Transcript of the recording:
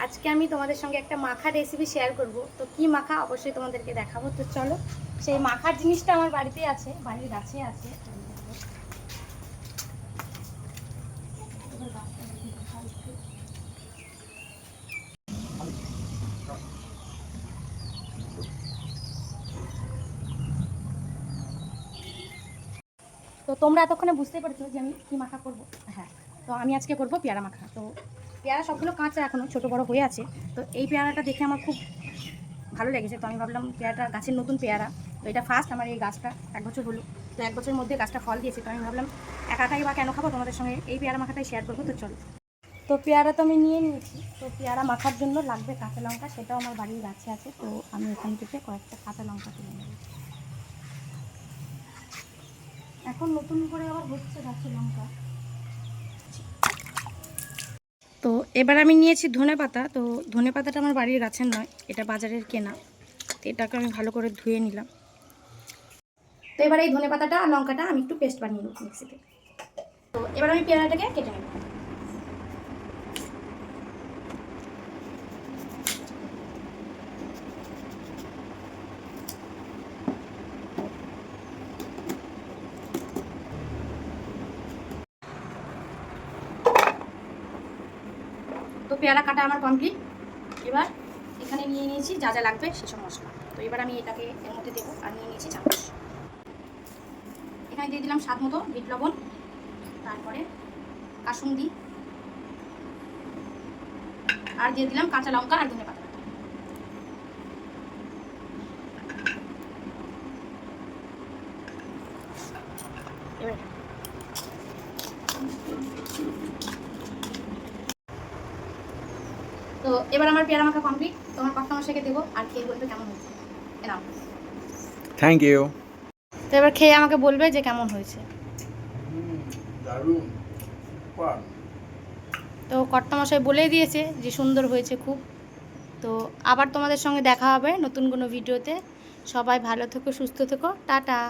আজকে আমি তোমাদের সঙ্গে একটা মাখা রেসিপি শেয়ার করব। তো কি মাখা অবশ্যই তোমাদেরকে দেখাবো। তো চলো, সেই মাখার জিনিসটা আমার বাড়িতে আছে, বাড়ির গাছে আছে। তো তোমরা এতক্ষণে বুঝতেই পারছো যে আমি কী মাখা করব। হ্যাঁ, তো আমি আজকে করব পেয়ারা মাখা। তো পেয়ারা সবগুলো কাঁচা, এখনও ছোটো বড়ো হয়ে আছে। তো এই পেয়ারাটা দেখে আমার খুব ভালো লেগেছে। তো আমি ভাবলাম পেয়ারাটা গাছের নতুন পেয়ারা, তো এটা ফার্স্ট আমার এই গাছটা 1 বছর হলো। তো 1 বছরের মধ্যে গাছটা ফল দিয়েছে। তো আমি ভাবলাম একাই বা কেন খাবো, তোমাদের সঙ্গে এই পেয়ারা মাখাটাই শেয়ার করবো। তো চলো, তো পেয়ারা তো আমি নিয়ে নিয়েছি। তো পেয়ারা মাখার জন্য লাগবে কাঁচা লঙ্কা, সেটাও আমার বাড়ির গাছে আছে। তো আমি এখান থেকে কয়েকটা কাঁচা লঙ্কা তুলে নেব। এখন নতুন করে আবার হচ্ছে গাছের লঙ্কা। তো এবার আমি নিয়েছি ধনেপাতা। তো ধনেপাতাটা আমার বাড়ির গাছের নয়, এটা বাজারের কেনা। তো এটাকে আমি ভালো করে ধুয়ে নিলাম। তো এবার এই ধনেপাতাটা আর লঙ্কাটা আমি একটু পেস্ট বানিয়ে নেব মিক্সিতে। তো এবার আমি পেয়ারাটাকে কেটে নেব। তো পেয়ারা কাটা আমার কমপ্লিট। এবার এখানে নিয়ে নিয়েছি যা যা লাগবে সেসব মশলা। তো এবার আমি এটাকে এর মধ্যে দেবো। আর নিয়ে নিয়েছি চামচ। এখানে দিয়ে দিলাম স্বাদ মতো বিট লবণ, তারপরে কাসুন্দি, আর দিয়ে দিলাম কাঁচা লঙ্কা আর ধনেপাতা। এবার তো এবার আমার পেয়ারা মাখা কমপ্লিট। তোমার কর্তা মশাইকে দেবো, আর খেয়ে বলবে কেমন হয়েছে। নাও। Thank you. তো এবার খেয়ে আমাকে বলবে যে কেমন হয়েছে। দারুণ। তো কর্তা মশাই বলেই দিয়েছে যে সুন্দর হয়েছে খুব। তো আবার তোমাদের সঙ্গে দেখা হবে নতুন কোনো ভিডিওতে। সবাই ভালো থেকো, সুস্থ থেকো, টাটা।